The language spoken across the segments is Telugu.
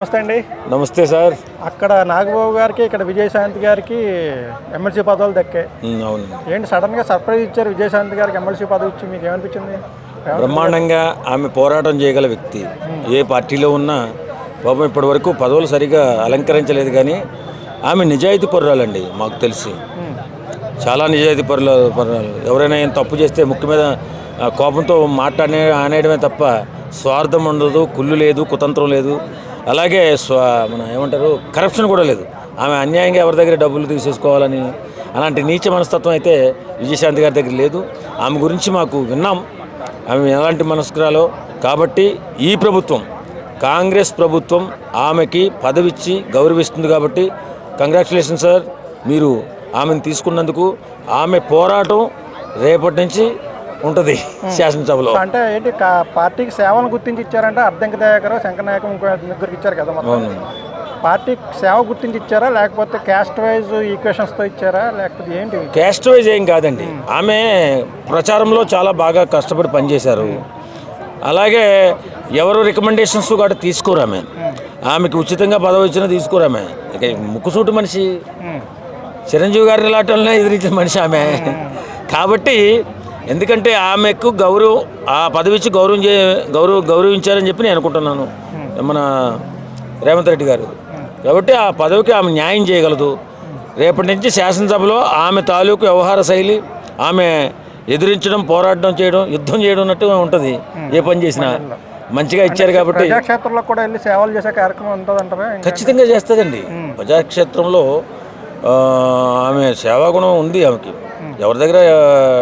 నమస్తే అండి. నమస్తే సార్. అక్కడ నాగబాబు గారికి ఇక్కడ విజయశాంతి గారికి ఎమ్మెల్సీ పదవులు దక్కాయి. అవును, ఏంటి సడన్గా సర్ప్రైజ్ ఇచ్చారు విజయశాంతి గారికి ఎమ్మెల్సీ పదవి ఇచ్చి, మీకు ఏమనిపించింది? బ్రహ్మాండంగా ఆమె పోరాటం చేయగల వ్యక్తి. ఏ పార్టీలో ఉన్నా పాపం ఇప్పటి వరకు పదవులు సరిగా అలంకరించలేదు, కానీ ఆమె నిజాయితీ పరురాలండి. మాకు తెలిసి చాలా నిజాయితీ పరురాలు. ఎవరైనా ఏం తప్పు చేస్తే ముక్కు మీద కోపంతో అనేయడమే తప్ప స్వార్థం ఉండదు, కుళ్ళు లేదు, కుతంత్రం లేదు. అలాగే మన ఏమంటారు, కరప్షన్ కూడా లేదు. ఆమె అన్యాయంగా ఎవరి దగ్గర డబ్బులు తీసేసుకోవాలని అలాంటి నీచ మనస్తత్వం అయితే విజయశాంతి గారి దగ్గర లేదు. ఆమె గురించి మాకు విన్నాం, ఆమె ఎలాంటి మనస్కురాలో. కాబట్టి ఈ ప్రభుత్వం, కాంగ్రెస్ ప్రభుత్వం ఆమెకి పదవిచ్చి గౌరవిస్తుంది. కాబట్టి కంగ్రాచులేషన్ సార్, మీరు ఆమెను తీసుకున్నందుకు. ఆమె పోరాటం రేపటి నుంచి ఉంటుంది శాసనసభలో. అంటే ఏంటి, పార్టీకి సేవను గుర్తించి ఇచ్చారంటే అర్ధంకి దయాకర్, శంకరనాయకం, ఇంకో ముగ్గురికి ఇచ్చారు కదా. అవును, పార్టీకి సేవ గుర్తించి ఇచ్చారా, లేకపోతే క్యాస్ట్ వైజ్ ఈక్వేషన్స్తో ఇచ్చారా, లేకపోతే ఏంటి? క్యాస్ట్ వైజ్ ఏం కాదండి. ఆమె ప్రచారంలో చాలా బాగా కష్టపడి పనిచేశారు. అలాగే ఎవరు రికమెండేషన్స్ కూడా తీసుకోరు. ఆమెకి ఉచితంగా పదవి ఇచ్చినా తీసుకోరు. ఆమె ఇక ముక్కుసూటి మనిషి, చిరంజీవి గారిని లాటల్నే ఎదిరించిన మనిషి ఆమె. కాబట్టి ఎందుకంటే ఆమెకు ఆ పదవి ఇచ్చి గౌరవించారని చెప్పి నేను అనుకుంటున్నాను మన రేవంత్ రెడ్డి గారు. కాబట్టి ఆ పదవికి ఆమె న్యాయం చేయగలదు. రేపటి నుంచి శాసనసభలో ఆమె తాలూకు వ్యవహార శైలి, ఆమె ఎదిరించడం, పోరాటం చేయడం, యుద్ధం చేయడం అన్నట్టు ఉంటుంది. ఏ పని చేసినా మంచిగా ఇచ్చారు. కాబట్టి ప్రజాక్షేత్రంలో కూడా వెళ్ళి సేవలు చేసే కార్యక్రమం ఉంటుందంటారా? ఖచ్చితంగా చేస్తుందండి. ప్రజాక్షేత్రంలో ఆమె సేవాగుణం ఉంది ఆమెకి. ఎవరి దగ్గర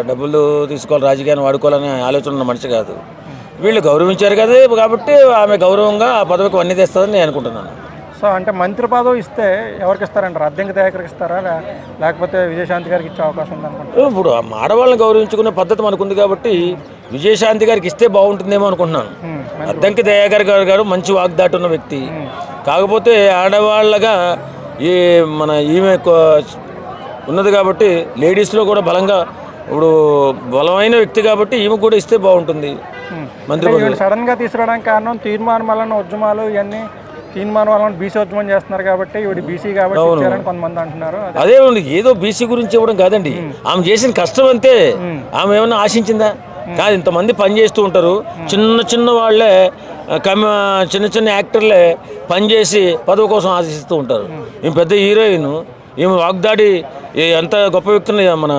డబ్బులు తీసుకోవాలి, రాజకీయాన్ని వాడుకోవాలనే ఆలోచన ఉన్న మనిషి కాదు. వీళ్ళు గౌరవించారు కదా, కాబట్టి ఆమె గౌరవంగా ఆ పదవికి అన్ని తెస్తుందని నేను అనుకుంటున్నాను. సో అంటే మంత్రి పదవి ఇస్తే ఎవరికి ఇస్తారంటారు? అద్దెంకి దయాకర్కి ఇస్తారా, లేకపోతే విజయశాంతి గారికి ఇచ్చే అవకాశం ఉందనుకుంటారు? ఇప్పుడు ఆడవాళ్ళని గౌరవించుకునే పద్ధతి మనకుంది కాబట్టి విజయశాంతి గారికి ఇస్తే బాగుంటుందేమో అనుకుంటున్నాను. అద్దంకి దయాకర్ గారు మంచి వాగ్దాటి ఉన్న వ్యక్తి. కాకపోతే ఆడవాళ్ళగా ఈమె ఉన్నది కాబట్టి లేడీస్లో కూడా బలంగా ఇప్పుడు బలమైన వ్యక్తి కాబట్టి ఈమె కూడా ఇస్తే బాగుంటుంది. మంత్రి సడన్గా తీసుకురావడానికి కారణం తీర్మానం వలన ఉద్యమాలు, ఇవన్నీ తీర్మానం వలన బీసీ ఉద్యమం చేస్తున్నారు కాబట్టి, ఇవి బీసీ కాబట్టి కొంతమంది అంటున్నారు. అదే ఏదో బీసీ గురించి ఇవ్వడం కాదండి, ఆమె చేసిన కష్టం అంతే. ఆమె ఏమన్నా ఆశించిందా? కాదు, ఇంతమంది పనిచేస్తూ ఉంటారు. చిన్న చిన్న వాళ్ళే, చిన్న చిన్న యాక్టర్లే పనిచేసి పదవి కోసం ఆశిస్తూ ఉంటారు. ఈమె పెద్ద హీరోయిన్, ఈమె వాగ్దాడి ఎంత గొప్ప వ్యక్తిని, మన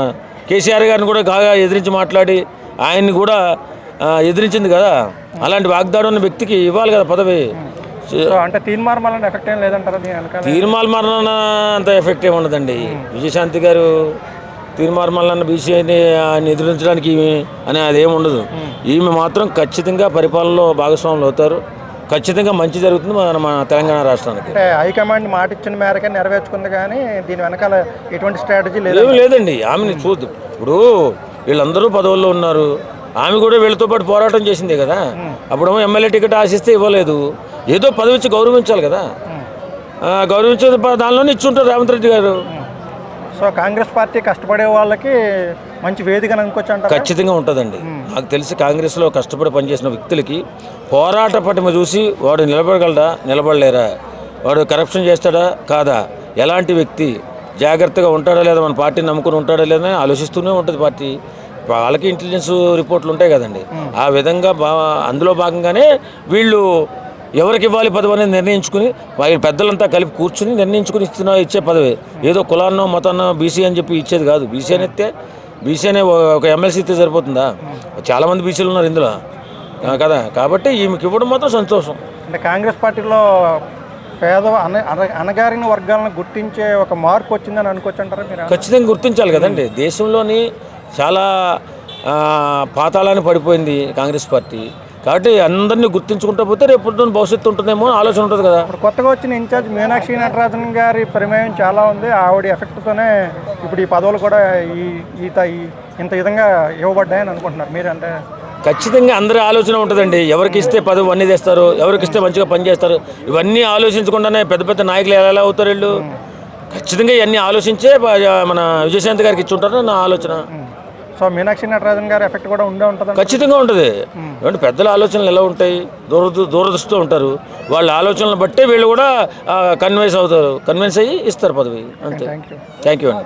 కేసీఆర్ గారిని కూడా బాగా ఎదిరించి మాట్లాడి ఆయన్ని కూడా ఎదిరించింది కదా. అలాంటి వాగ్దాడి ఉన్న వ్యక్తికి ఇవ్వాలి కదా పదవి. అంటే తీర్మానం వలన ఎఫెక్ట్ ఏం లేదంటారా? తీర్మానం వలన అంత ఎఫెక్ట్ ఏమి ఉండదండి. విజయశాంతి గారు తీర్మానం వలన బీసీని ఆయన ఎదిరించడానికి అని అదేమి ఉండదు. ఈమె మాత్రం ఖచ్చితంగా పరిపాలనలో భాగస్వాములు అవుతారు. ఖచ్చితంగా మంచి జరుగుతుంది మన తెలంగాణ రాష్ట్రానికి. అంటే హైకమాండ్ మాట ఇచ్చిన మేరకే నెరవేర్చుకుంది, కానీ దీని వెనకాల ఎటువంటి స్ట్రాటజీ లేదండి. ఆమెని చూద్దు. ఇప్పుడు వీళ్ళందరూ పదవుల్లో ఉన్నారు, ఆమె కూడా వీళ్ళతో పాటు పోరాటం చేసిందే కదా. అప్పుడు ఎమ్మెల్యే టికెట్ ఆశిస్తే ఇవ్వలేదు. ఏదో పదవి ఇచ్చి గౌరవించాలి కదా. గౌరవించే దానిలోనే ఇచ్చుంటారు రేవంత్ రెడ్డి గారు. సో కాంగ్రెస్ పార్టీ కష్టపడే వాళ్ళకి మంచి వేదికను అనుకోవచ్చు అంటారు. ఖచ్చితంగా ఉంటుందండి. నాకు తెలిసి కాంగ్రెస్లో కష్టపడి పనిచేసిన వ్యక్తులకి పోరాట పటిమ చూసి వాడు నిలబడగలడా, నిలబడలేరా, వాడు కరప్షన్ చేస్తాడా కాదా, ఎలాంటి వ్యక్తి, జాగ్రత్తగా ఉంటాడా లేదా, మన పార్టీని నమ్ముకుని ఉంటాడా లేదా ఆలోచిస్తూనే ఉంటుంది పార్టీ. వాళ్ళకి ఇంటెలిజెన్స్ రిపోర్ట్లు ఉంటాయి కదండి. ఆ విధంగా అందులో భాగంగానే వీళ్ళు ఎవరికి ఇవ్వాలి పదవి అనేది నిర్ణయించుకుని, వాళ్ళ పెద్దలంతా కలిపి కూర్చుని నిర్ణయించుకుని ఇచ్చే పదవి. ఏదో కులాన్నో మతాన్నో బీసీ అని చెప్పి ఇచ్చేది కాదు. బీసీ అనే ఒక ఎమ్మెల్సీ ఇస్తే సరిపోతుందా? చాలామంది బీసీలు ఉన్నారు ఇందులో కదా. కాబట్టి ఈమెకి ఇవ్వడం మాత్రం సంతోషం. అంటే కాంగ్రెస్ పార్టీలో అణగారిన వర్గాలను గుర్తించే ఒక మార్పు వచ్చిందని అనుకోవచ్చు అంటారా మీరు? ఖచ్చితంగా గుర్తించాలి కదండి. దేశంలోని చాలా పాతాళాన్ని పడిపోయింది కాంగ్రెస్ పార్టీ. కాబట్టి అందరినీ గుర్తించుకుంటూ పోతే రేపు భవిష్యత్తు ఉంటుందేమో ఆలోచన ఉంటుంది కదా. ఇప్పుడు కొత్తగా వచ్చిన ఇన్ఛార్జ్ మీనాక్షి నటరాజన్ గారి ప్రమేయం చాలా ఉంది. ఆవిడ ఎఫెక్ట్తోనే ఇప్పుడు ఈ పదవులు కూడా ఇంత విధంగా ఇవ్వబడ్డాయని అనుకుంటున్నారు మీరు? అంటే ఖచ్చితంగా అందరి ఆలోచన ఉంటుందండి. ఎవరికి ఇస్తే పదవి అన్నీ తెస్తారు, ఎవరికి ఇస్తే మంచిగా పనిచేస్తారు, ఇవన్నీ ఆలోచించకుండానే పెద్ద పెద్ద నాయకులు ఎలా అవుతారు వీళ్ళు. ఖచ్చితంగా ఇవన్నీ ఆలోచించే మన విజయశాంతి గారికి ఇచ్చి ఉంటారు నా ఆలోచన. సో మీనాక్షి నటరాజన్ గారి ఎఫెక్ట్ కూడా ఉండే ఉంటుంది. ఖచ్చితంగా ఉంటుంది. ఏమంటే పెద్దల ఆలోచనలు ఎలా ఉంటాయి, దూరదృష్టితో ఉంటారు. వాళ్ళ ఆలోచనలు బట్టే వీళ్ళు కూడా కన్విన్స్ అయ్యి ఇస్తారు పదవి. అంతే. థ్యాంక్ యూ అండి.